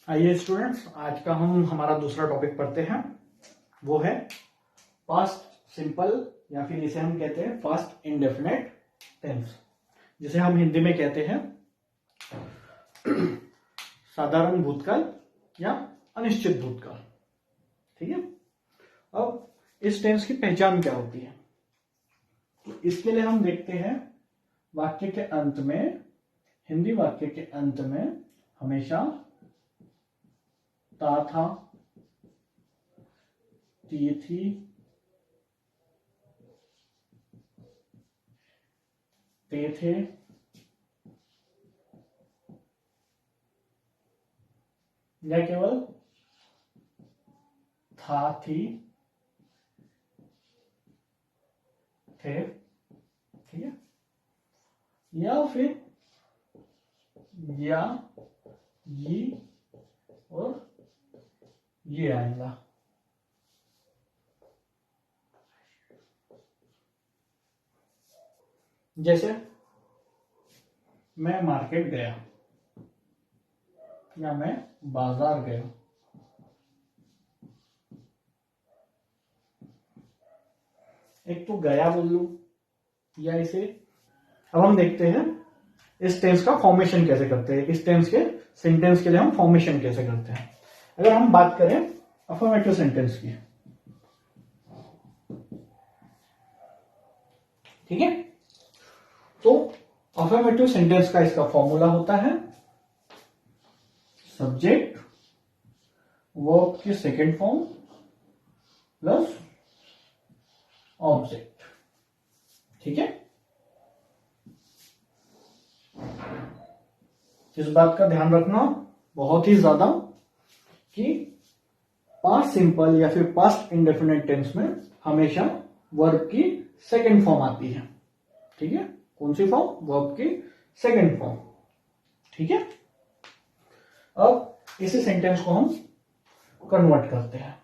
आइए स्टूडेंट्स, आज का हम हमारा दूसरा टॉपिक पढ़ते हैं। वो है पास्ट सिंपल या फिर इसे हम कहते हैं पास्ट इंडेफिनेट टेंस, जिसे हम हिंदी में कहते हैं साधारण भूतकाल या अनिश्चित भूतकाल। ठीक है। अब इस टेंस की पहचान क्या होती है, तो इसके लिए हम देखते हैं वाक्य के अंत में, हिंदी वाक्य के अंत में हमेशा ता था, ती थी, ते थे, या केवल था, थी, थे। ठीक है। या फिर या, ये और ये आएगा। जैसे मैं मार्केट गया या मैं बाजार गया। एक तो गया बोल लू या इसे। अब हम देखते हैं इस टेंस का फॉर्मेशन कैसे करते हैं, इस टेंस के सेंटेंस के लिए हम फॉर्मेशन कैसे करते हैं। अगर हम बात करें अफर्मेटिव सेंटेंस की, ठीक है, तो अफर्मेटिव सेंटेंस का इसका फॉर्मूला होता है सब्जेक्ट वर्ब की सेकेंड फॉर्म प्लस ऑब्जेक्ट। ठीक है। इस बात का ध्यान रखना बहुत ही ज्यादा कि पास्ट सिंपल या फिर पास्ट इंडेफिनिट टेंस में हमेशा वर्ब की सेकेंड फॉर्म आती है। ठीक है। कौन सी फॉर्म? वर्ब की सेकेंड फॉर्म। ठीक है। अब इसी सेंटेंस को हम कन्वर्ट करते हैं।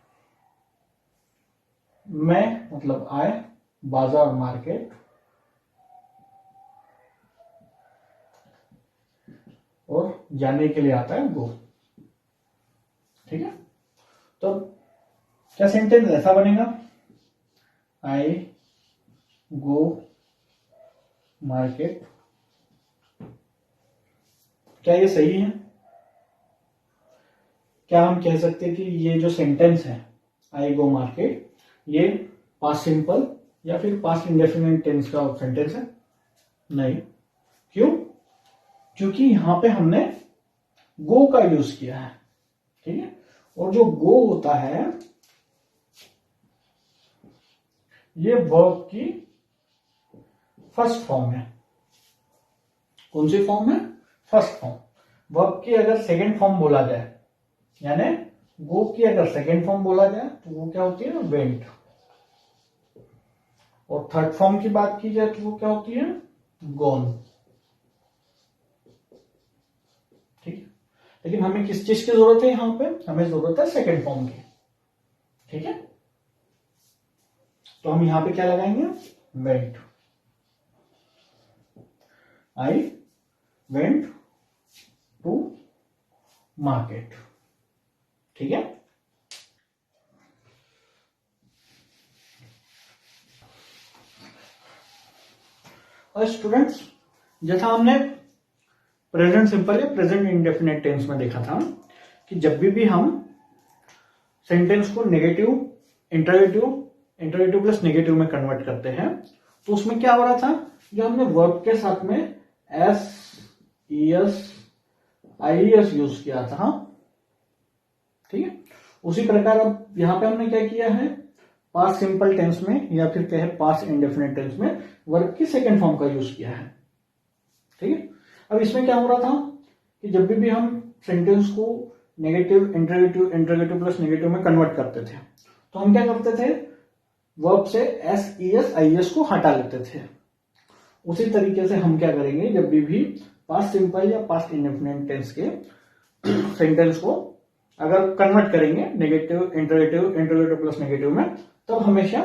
मैं मतलब आए, बाजार मार्केट, और जाने के लिए आता है गो। ठीक है। तो क्या सेंटेंस ऐसा बनेगा, आई गो मार्केट। क्या ये सही है? क्या हम कह सकते हैं कि ये जो सेंटेंस है आई गो मार्केट, ये पास्ट सिंपल या फिर पास्ट इंडेफिनिट टेंस का सेंटेंस है? नहीं। क्यों? क्योंकि यहां पे हमने गो का यूज किया है। ठीक है। और जो गो होता है ये वर्ब की फर्स्ट फॉर्म है। कौन सी फॉर्म है? First form. वर्ब की अगर सेकेंड फॉर्म बोला जाए, यानी गो की अगर सेकेंड फॉर्म बोला जाए तो वो क्या होती है? वेंट। और थर्ड फॉर्म की बात की जाए तो वो क्या होती है? गॉन। ठीक है। लेकिन हमें किस चीज की जरूरत है यहां पे? हमें जरूरत है सेकेंड फॉर्म की। ठीक है। तो हम यहां पे क्या लगाएंगे? Went. I went to market. ठीक है। और स्टूडेंट्स, जैसा हमने प्रेजेंट सिंपल या प्रेजेंट इंडेफिनिट टेंस में देखा था कि जब भी हम सेंटेंस को नेगेटिव, इंटरोगेटिव प्लस नेगेटिव में कन्वर्ट करते हैं तो उसमें क्या हो रहा था, जो हमने वर्ब के साथ में एस, ईएस, आईएस यूज किया था। ठीक है। उसी प्रकार अब यहां पे हमने क्या किया है, पास्ट सिंपल टेंस में या फिर कहे पास्ट इंडेफिनिट टेंस में वर्ब की सेकेंड फॉर्म का यूज किया है। ठीक है। अब इसमें क्या हो रहा था कि जब भी हम सेंटेंस को नेगेटिव, इंटरोगेटिव प्लस नेगेटिव में कन्वर्ट करते थे तो हम क्या करते थे, वर्ब से एस, ईएस, आईएस को हटा लेते थे। उसी तरीके से हम क्या करेंगे, जब भी पास्ट सिंपल या पास्ट इंडेफिनिट टेंस के सेंटेंस को अगर कन्वर्ट करेंगे नेगेटिव, इंटरोगेटिव प्लस नेगेटिव में, तब हमेशा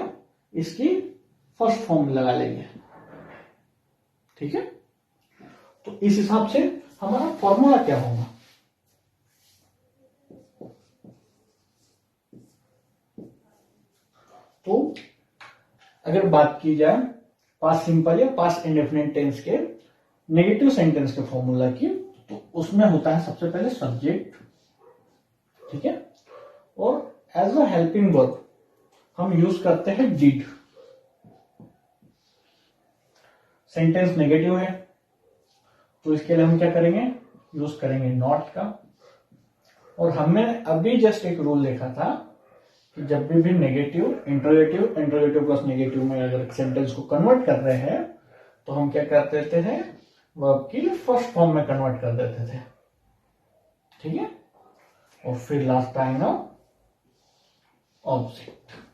इसकी फर्स्ट फॉर्म लगा लेंगे। ठीक है। तो इस हिसाब से हमारा फॉर्मूला क्या होगा, तो अगर बात की जाए पास्ट सिंपल या पास्ट इंडेफिनिट टेंस के नेगेटिव सेंटेंस के फॉर्मूला की, तो उसमें होता है सबसे पहले सब्जेक्ट, ठीक है, और एज अ हेल्पिंग वर्ब हम यूज करते हैं डिड। सेंटेंस नेगेटिव है तो इसके लिए हम क्या करेंगे, यूज करेंगे नॉट का। और हमने अभी जस्ट एक रूल देखा था कि जब भी negative interrogative, interrogative plus negative में अगर सेंटेंस को कन्वर्ट कर रहे हैं तो हम क्या कर देते थे, वर्ब की फर्स्ट फॉर्म में कन्वर्ट कर देते थे, ठीक है, और फिर लास्ट आएगा ऑब्जेक्ट।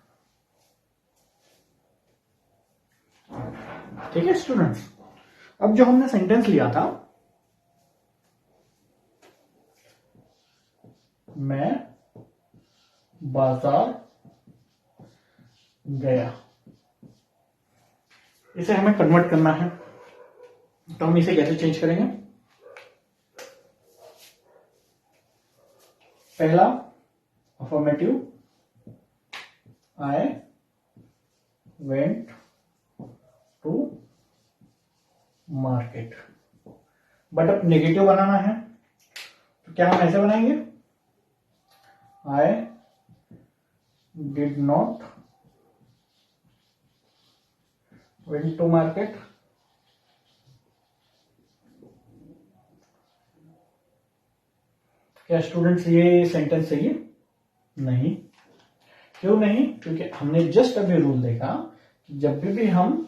ठीक है स्टूडेंट्स, अब जो हमने सेंटेंस लिया था, मैं बाजार गया, इसे हमें कन्वर्ट करना है, तो हम इसे कैसे चेंज करेंगे। पहला affirmative, I went to market, but अब नेगेटिव बनाना है तो क्या हम ऐसे बनाएंगे, I did not went to market. क्या स्टूडेंट्स ये सेंटेंस सही है? नहीं। क्यों नहीं? क्योंकि हमने जस्ट अभी रूल देखा कि जब भी हम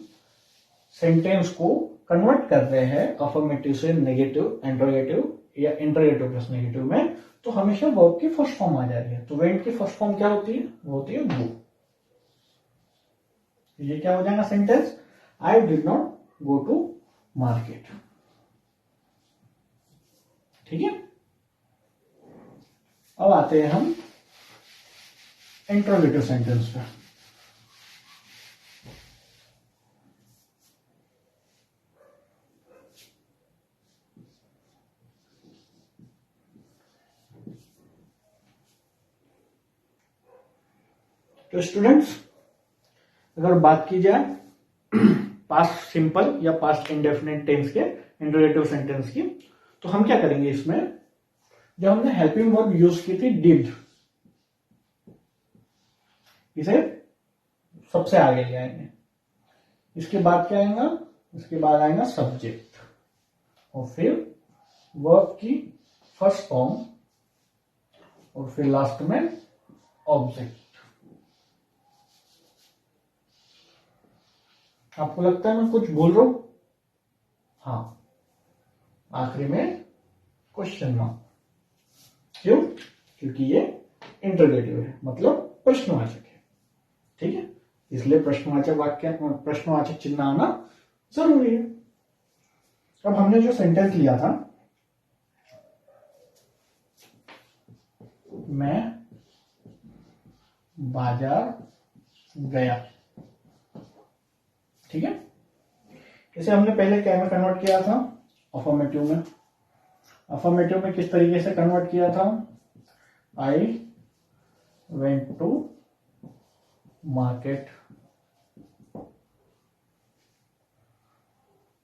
सेंटेंस को कन्वर्ट कर रहे हैं अफर्मेटिव से नेगेटिव, इंटरोगेटिव या इंटरोगेटिव प्लस नेगेटिव में, तो हमेशा वर्ब की फर्स्ट फॉर्म आ जा रही है। तो वेंट की फर्स्ट फॉर्म क्या होती है, वो होती है गो। ये क्या हो जाएगा sentence, I did not go to market. ठीक है, अब आते हैं हम इंटरोगेटिव सेंटेंस पे। तो स्टूडेंट्स अगर बात की जाए पास्ट सिंपल या पास्ट इंडेफिनिट टेंस के इंटरोगेटिव सेंटेंस की, तो हम क्या करेंगे इसमें, जब हमने हेल्पिंग वर्ब यूज की थी डिड, इसे सबसे आगे ले आएंगे। इसके बाद क्या आएगा, इसके बाद आएगा सब्जेक्ट और फिर वर्ब की फर्स्ट फॉर्म और फिर लास्ट में ऑब्जेक्ट। आपको लगता है मैं कुछ भूल रहा हूं? हाँ, आखिरी में क्वेश्चन मार्क। क्यों? क्योंकि ये इंटरोगेटिव है, मतलब प्रश्नवाचक है। ठीक है, इसलिए प्रश्नवाचक वाक्य, प्रश्नवाचक चिन्ह आना जरूरी है। अब हमने जो सेंटेंस लिया था, मैं बाजार गया, ठीक है, इसे हमने पहले क्या में कन्वर्ट किया था, अफर्मेटिव में। अफर्मेटिव में किस तरीके से कन्वर्ट किया था, आई वेंट टू मार्केट।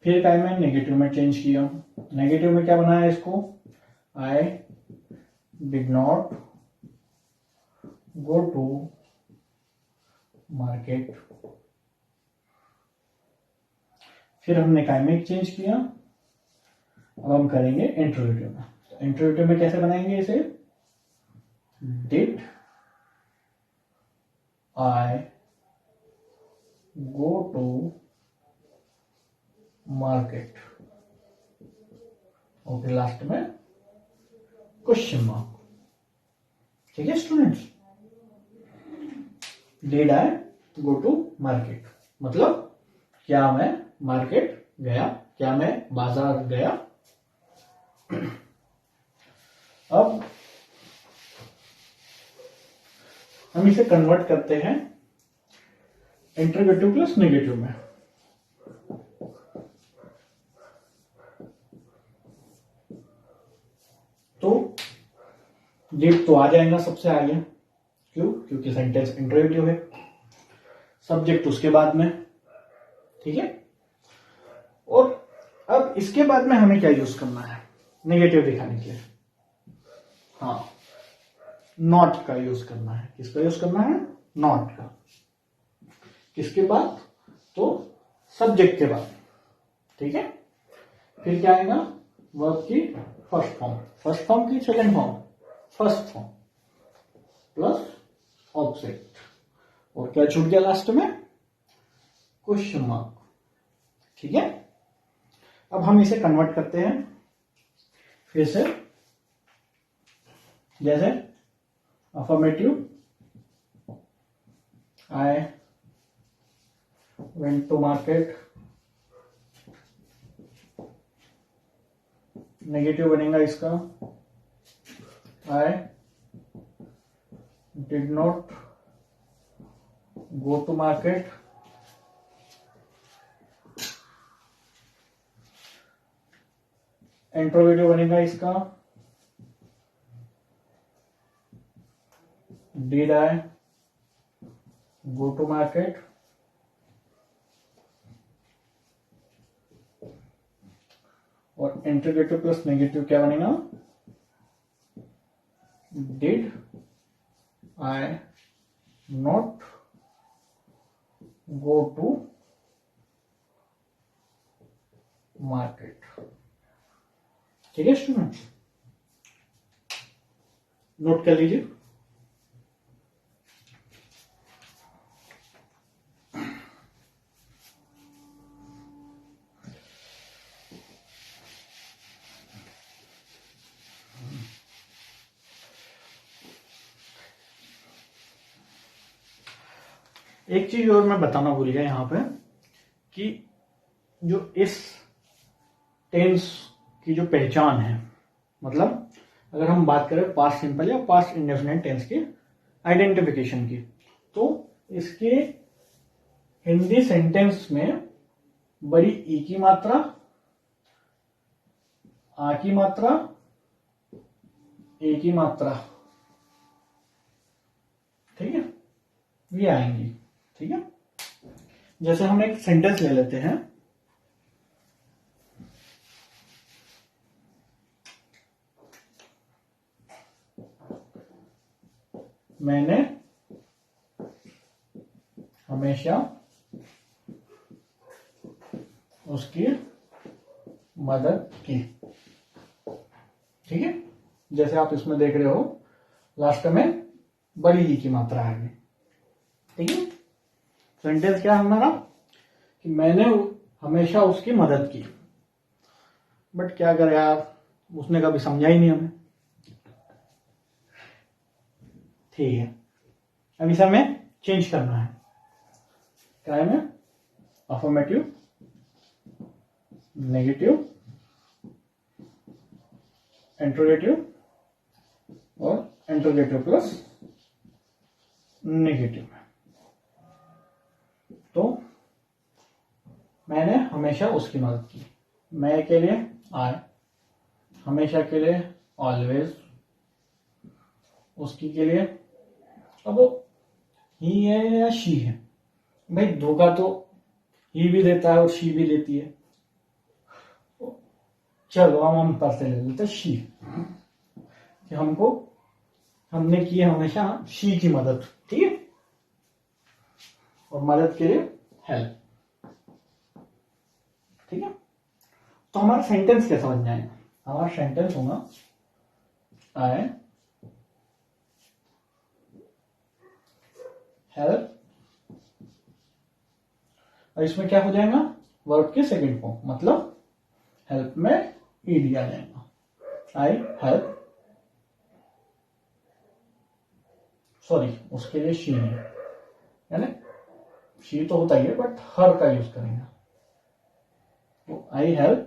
फिर टाइम में नेगेटिव में चेंज किया। नेगेटिव में क्या बनाया इसको, I did not go to market. फिर हमने काइमेक चेंज किया। अब हम करेंगे इंटरोगेटिव में। तो इंटरोगेटिव में कैसे बनाएंगे इसे, did I go to market और फिर लास्ट में क्वेश्चन मार्क। ठीक है students, did I go to market मतलब क्या मैं मार्केट गया, क्या मैं बाजार गया। अब हम इसे कन्वर्ट करते हैं इंटरोगेटिव प्लस नेगेटिव में। तो डिड तो आ जाएगा सबसे आगे, क्यों? क्योंकि सेंटेंस इंटरोगेटिव है। सब्जेक्ट उसके बाद में, ठीक है। और अब इसके बाद में हमें क्या यूज करना है नेगेटिव दिखाने के लिए? हाँ, नॉट का यूज करना है। किसका यूज करना है? नॉट का। किसके बाद? तो सब्जेक्ट के बाद, ठीक है। फिर क्या आएगा? वर्ब की फर्स्ट फॉर्म, फर्स्ट फॉर्म की second form, first form plus object, और क्या छूट गया लास्ट में? क्वेश्चन मार्क, ठीक है। अब हम इसे कन्वर्ट करते हैं फिर से, जैसे affirmative, I went to market, negative बनेगा इसका I did not go to market, interrogative बनेगा इसका did I go to market, और इंट्रोगेटिव प्लस नेगेटिव क्या बनेगा? Did I not go to market, ठीक है स्टूडेंट, नोट कर लीजिए। एक चीज और मैं बताना भूल गया यहां पे कि जो इस टेंस की जो पहचान है, मतलब अगर हम बात करें पास्ट सिंपल या पास्ट इंडेफिनिट टेंस की आइडेंटिफिकेशन की, तो इसके हिंदी सेंटेंस में बड़ी ई की मात्रा, आ की मात्रा, ए की मात्रा, ठीक है, ये आएंगी, ठीक है। जैसे हम एक सेंटेंस ले लेते हैं, मैंने हमेशा उसकी मदद की, ठीक है। जैसे आप इसमें देख रहे हो लास्ट में बड़ी ई की मात्रा है, ठीक है। सेंटेंस क्या है हमारा कि मैंने हमेशा उसकी मदद की, बट क्या करें यार, उसने कभी समझा ही नहीं हमें, ठीक है। अब इसे हमें चेंज करना है, क्या है? में अफर्मेटिव, नेगेटिव, इंट्रोगेटिव और इंट्रोगेटिव प्लस नेगेटिव। तो मैंने हमेशा उसकी मदद की, मैं के लिए आई, हमेशा के लिए ऑलवेज, उसकी के लिए अब वो ही है या शी है, भाई धोखा तो ही भी देता है और शी भी देती है, तो चलो हम पर से ले लेते शी, कि हमने की है हमेशा शी की मदद, ठीक है। और मदद के लिए हेल्प, ठीक है। तो हमारा सेंटेंस कैसा बन जाएगा? हमारा सेंटेंस होगा आई हेल्प, और इसमें क्या हो जाएगा? वर्ब के सेकंड फॉर्म, मतलब हेल्प में ई दिया जाएगा, आई हेल्प, सॉरी उसके लिए शी है, यानी शी तो होता ही है बट हर का यूज करेंगे, तो आई हेल्प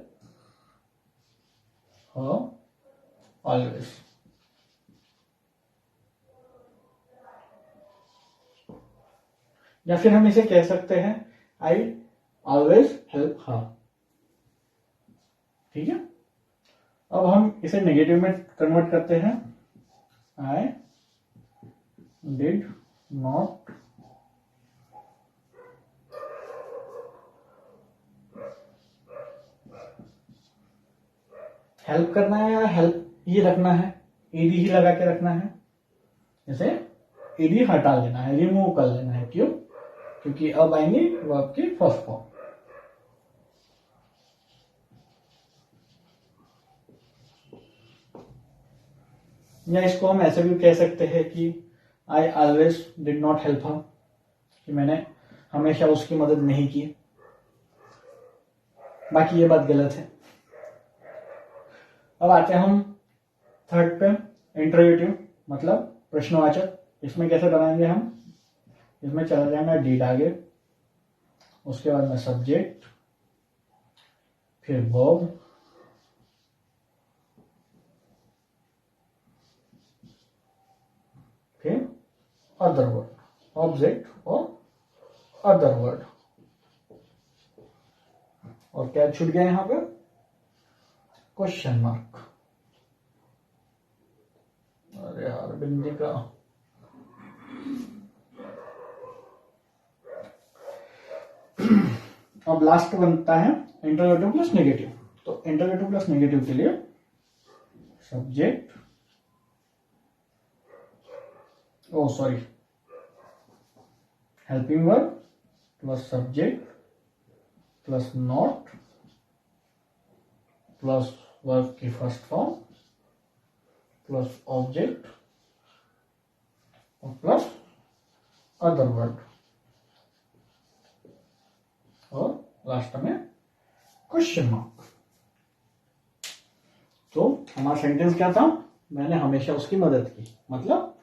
हर ऑलवेज, या फिर हम इसे कह सकते हैं आई ऑलवेज हेल्प हर, ठीक है। अब हम इसे नेगेटिव में कन्वर्ट करते हैं, आई डिड नॉट हेल्प करना है या हेल्प ही रखना है, ईडी ही लगा के रखना है, जैसे ईडी हटा लेना है, रिमूव कर लेना है। क्यों? क्योंकि अब आएंगे वर्ब की फर्स्ट फॉर्म। या इसको हम ऐसे भी कह सकते हैं कि I always did not help her, कि मैंने हमेशा उसकी मदद नहीं की। बाकी ये बात गलत है। अब आते हैं हम थर्ड पे, इंटरोगेटिव मतलब प्रश्नवाचक। इसमें कैसे बनाएंगे हम? इसमें चला जाएगा डीड आगे, उसके बाद में सब्जेक्ट, फिर वर्ब, फिर अदर वर्ड, ऑब्जेक्ट और अदर वर्ड। और क्या छूट गया यहां पे? Question mark. अरे यार बिंदी का। अब लास्ट बनता है इंटरोगेटिव प्लस नेगेटिव। तो इंटरोगेटिव प्लस नेगेटिव के लिए subject, oh sorry, helping verb plus subject plus not plus verb की फर्स्ट फॉर्म प्लस ऑब्जेक्ट और प्लस अदर वर्ड, और लास्ट में क्वेश्चन मार्क। तो हमारा सेंटेंस क्या था? मैंने हमेशा उसकी मदद की, मतलब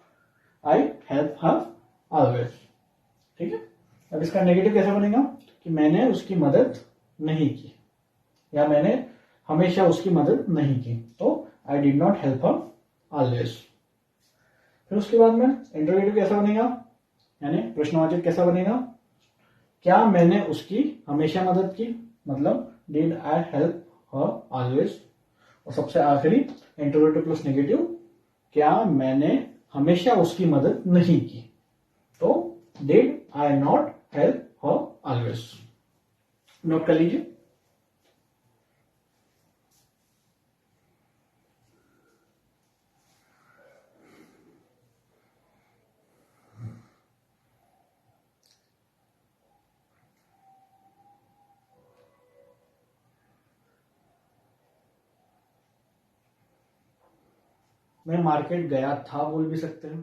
आई हेल्प हर ऑलवेज। ठीक है। अब इसका नेगेटिव कैसे बनेगा? कि मैंने उसकी मदद नहीं की, या मैंने हमेशा उसकी मदद नहीं की। तो आई did not help her always. फिर उसके बाद में इंटरोगेटिव कैसा बनेगा, यानी प्रश्नवाचक कैसा बनेगा? क्या मैंने उसकी हमेशा मदद की, मतलब did I help her always. और सबसे आखिरी इंटरोगेटिव प्लस नेगेटिव, क्या मैंने हमेशा उसकी मदद नहीं की। तो did I not help her always. Note कर लीजिए। मैं मार्केट गया था बोल भी सकते हैं।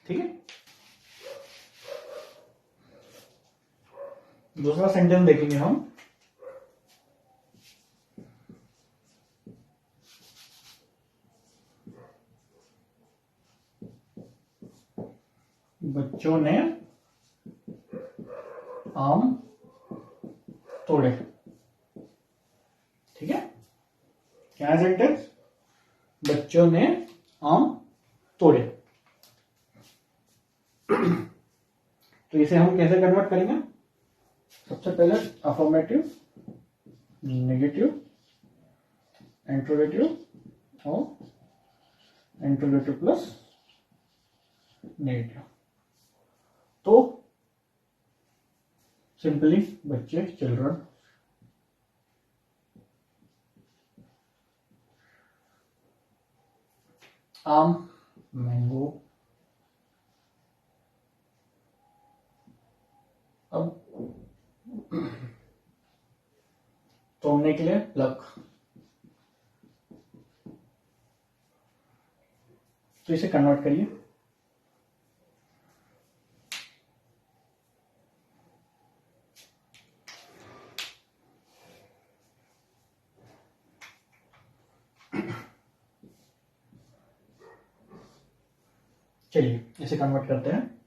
ठीक है। दूसरा सेंटेंस देखेंगे हम। बच्चों ने आम तोड़े। ठीक है। क्या है सेंटेंस? बच्चों ने आम तोड़े। तो इसे हम कैसे कन्वर्ट करेंगे? सबसे पहले अफर्मेटिव, नेगेटिव, इंट्रोगेटिव और इंट्रोगेटिव प्लस नेगेटिव। तो सिंपली बच्चे, चिल्ड्रन। आम, मैंगो। अब तोड़ने के लिए प्लक। तो इसे कन्वर्ट करिए। चलिए इसे कन्वर्ट करते हैं।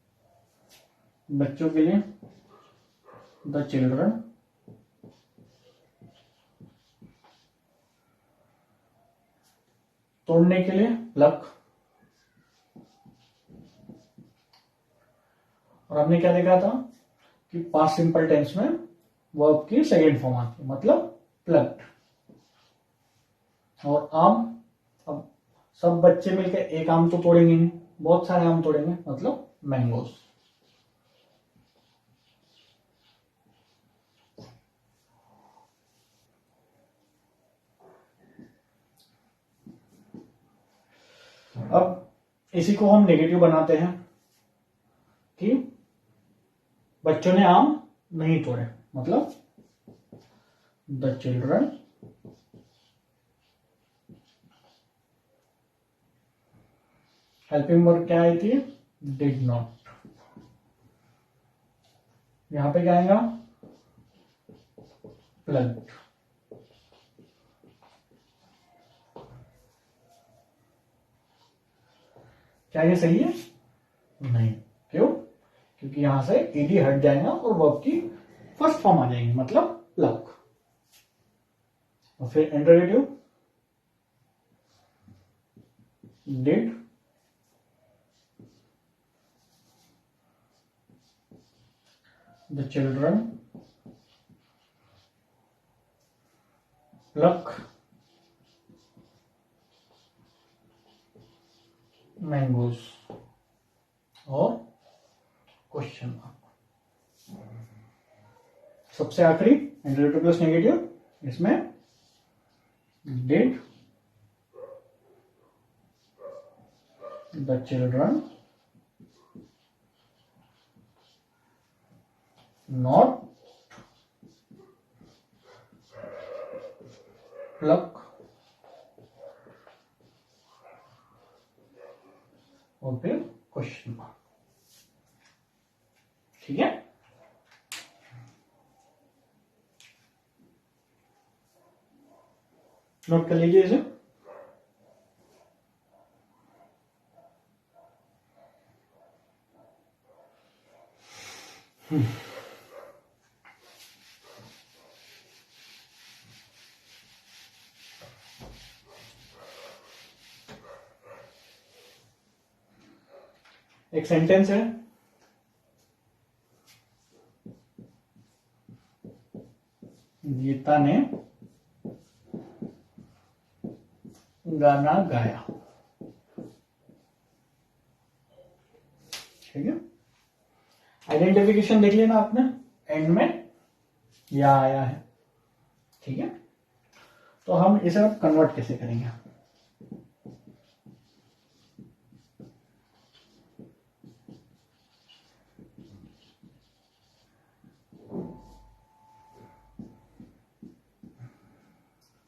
बच्चों के लिए द चिल्ड्रन, तोड़ने के लिए प्लक। और हमने क्या देखा था कि पास्ट सिंपल टेंस में वर्ब की सेकेंड फॉर्म आती है, मतलब प्लक्ड। और आम, अब सब बच्चे मिलकर एक आम तो तोड़ेंगे नहीं, बहुत सारे आम तोड़ेंगे, मतलब मैंगोज। इसी को हम नेगेटिव बनाते हैं कि बच्चों ने आम नहीं तोड़े, मतलब द चिल्ड्रन हेल्पिंग वर्ब क्या आई थी, डिड नॉट। यहां पे क्या आएगा, प्लग्ड। क्या ये सही है, नहीं, क्यों, क्योंकि यहां से ईडी हट जाएगा और वर्ब की फर्स्ट फॉर्म आ जाएगी, मतलब प्लग। और फिर interrogative, did the children pluck mangoes, और क्वेश्चन मार्क। सबसे आखिरी इंटरोगेटिव प्लस नेगेटिव, इसमें did the children not pluck, और फिर क्वेश्चन मार्क। ठीक है, नोट कर लीजिए इसे। एक सेंटेंस है, गीता ने गाना गाया। ठीक है, आइडेंटिफिकेशन देख लेना आपने, एंड में या आया है। ठीक है, तो हम इसे अब कन्वर्ट कैसे करेंगे,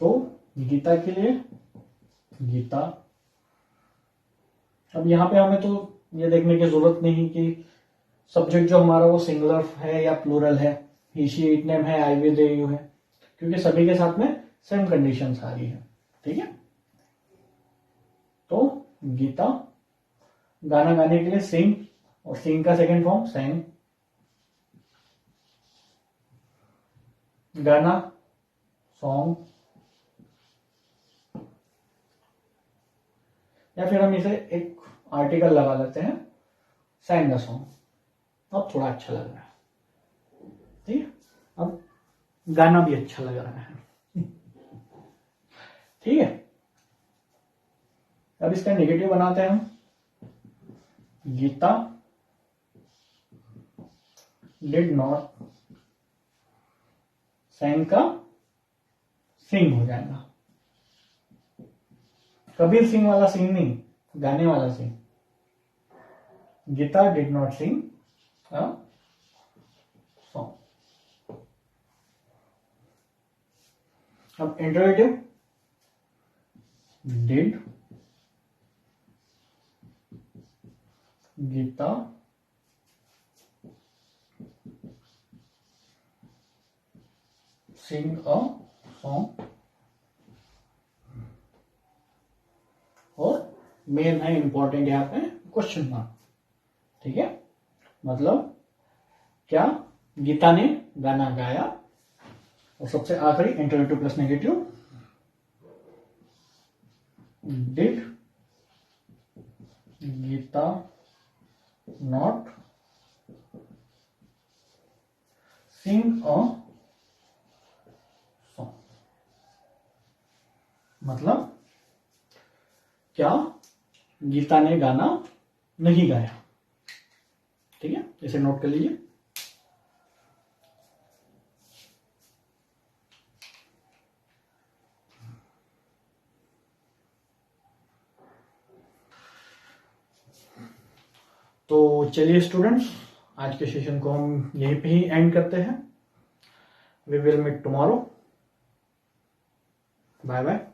तो गीता के लिए गीता। अब यहां पे हमें तो ये देखने की जरूरत नहीं कि सब्जेक्ट जो हमारा वो सिंगुलर है या प्लूरल है, ही शी इट नेम है, आई वी दे यू है, क्योंकि सभी के साथ में सेम कंडीशंस आ रही है। ठीक है, तो गीता गाना गाने के लिए सिंग, और सिंग का सेकंड फॉर्म सैंग। गाना सॉन्ग, या फिर हम इसे एक आर्टिकल लगा लेते हैं, सैंग द सॉन्ग। अब थोड़ा अच्छा लग रहा है। ठीक है, अब गाना भी अच्छा लग रहा है। ठीक है, अब इसका नेगेटिव बनाते हैं हम, गीता डिड नॉट, सैंग का सिंग हो जाएगा। कबीर सिंह वाला सिंग नहीं, गाने वाला sing. Geeta did not sing a song. अब interrogative, did Geeta sing a song, और मेन है इंपॉर्टेंट यहां पे क्वेश्चन मार्क। ठीक है, मतलब क्या गीता ने गाना गाया। और सबसे आखिरी interrogative plus negative, did Gita not sing a song, मतलब क्या गीता ने गाना नहीं गाया। ठीक है, इसे नोट कर लीजिए। तो चलिए स्टूडेंट्स, आज के सेशन को हम यहीं पे ही एंड करते हैं। We will meet tomorrow. Bye bye.